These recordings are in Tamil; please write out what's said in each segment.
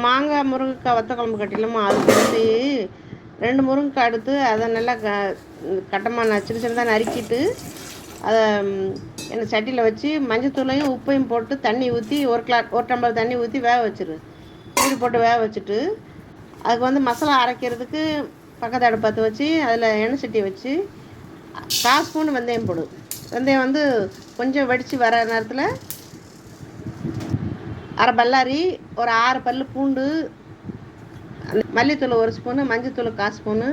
மாங்காய் முருங்கைக்காய் வத்த குழம்பு கட்டிடலாமா, அதுக்கு வந்து 2 முருங்கைக்காய் எடுத்து அதை நல்லா கட்டமாக சின்ன சின்னதாக நறுக்கிட்டு அதை என்ன சட்டியில் வச்சு மஞ்சத்தூளையும் உப்பையும் போட்டு தண்ணி ஊற்றி ஒரு டம்ளர் தண்ணி ஊற்றி வேக வச்சிரு. மூடி போட்டு வேக வச்சுட்டு அதுக்கு வந்து மசாலா அரைக்கிறதுக்கு பக்கத்து அடுப்பு பற்ற வச்சு அதில் எண்ணெய் சட்டி வச்சு 1/4 ஸ்பூன் வெந்தயம் போடு. வெந்தயம் வந்து கொஞ்சம் வெடித்து வர நேரத்தில் அரை பல்லாரி, ஒரு 6 பல் பூண்டு, மல்லித்தூள் 1 ஸ்பூனு, மஞ்சத்தூள் 1/4 ஸ்பூனு,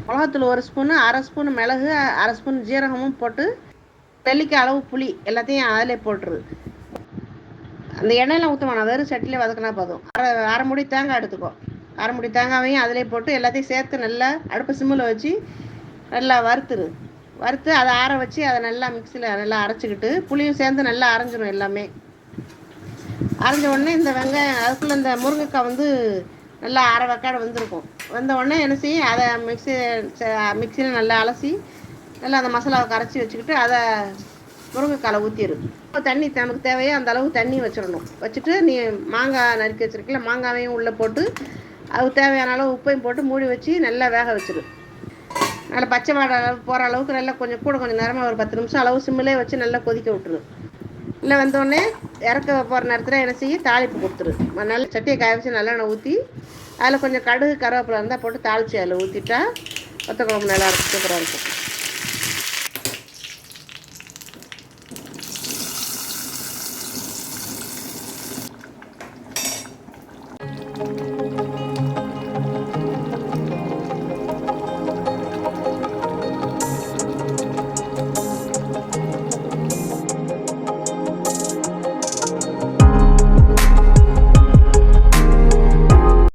மிளகாத்தூள் 1 ஸ்பூனு, 1/2 ஸ்பூன் மிளகு, 1/2 ஸ்பூன் ஜீரகமும் போட்டு நெல்லிக்காய் அளவு புளி எல்லாத்தையும் அதிலே போட்டுரு. அந்த எண்ணெயெலாம் ஊற்ற வேணாம், வெறும் சட்டியில் வதக்கினா போதும். அரை மூடி தேங்காய் எடுத்துக்கோ. அரை மூடி தேங்காயையும் அதிலே போட்டு எல்லாத்தையும் சேர்த்து நல்லா அடுப்பு சிம்மில் வச்சு நல்லா வறுத்து அதை ஆற வச்சு அதை நல்லா மிக்சியில் நல்லா அரைச்சிக்கிட்டு புளியும் சேர்ந்து நல்லா அரைஞ்சிடும். எல்லாமே அரைஞ்ச உடனே இந்த வெங்காயம் அதுக்குள்ளே இந்த முருங்கைக்காய் வந்து நல்லா அரை வெக்காடு வந்திருக்கும். வந்த உடனே என்ன செய்யும், அதை மிக்சியில் நல்லா அலசி நல்லா அந்த மசாலாவை கரைச்சி வச்சுக்கிட்டு அதை முருங்கைக்காயில் ஊற்றிடு. தண்ணி நமக்கு தேவையோ அந்த அளவு தண்ணி வச்சிடணும். வச்சுட்டு நீ மாங்காய் நறுக்கி வச்சுருக்கல, மாங்காயையும் உள்ளே போட்டு அது தேவையான அளவு உப்பையும் போட்டு மூடி வச்சு நல்லா வேக வச்சிடு. நல்லா பச்சை வாடை போகிற அளவுக்கு நல்லா கொஞ்சம் நேரமாக ஒரு 10 நிமிஷம் அளவு சிம்மிலே வச்சு நல்லா கொதிக்க விட்டுரு. இல்லை வந்தோடனே இறக்க போகிற நேரத்தில் என்ன செய்ய, தாளிப்பு கொடுத்துரு. நல்ல சட்டியை காய வச்சு நல்லெண்ணெய் ஊற்றி அதில் கொஞ்சம் கடுகு கருவேப்பிலை இருந்தால் போட்டு தாளித்து அதில் ஊற்றிட்டா வத்த குழம்பு நல்லா இருக்கும், சூப்பராக இருக்கும்.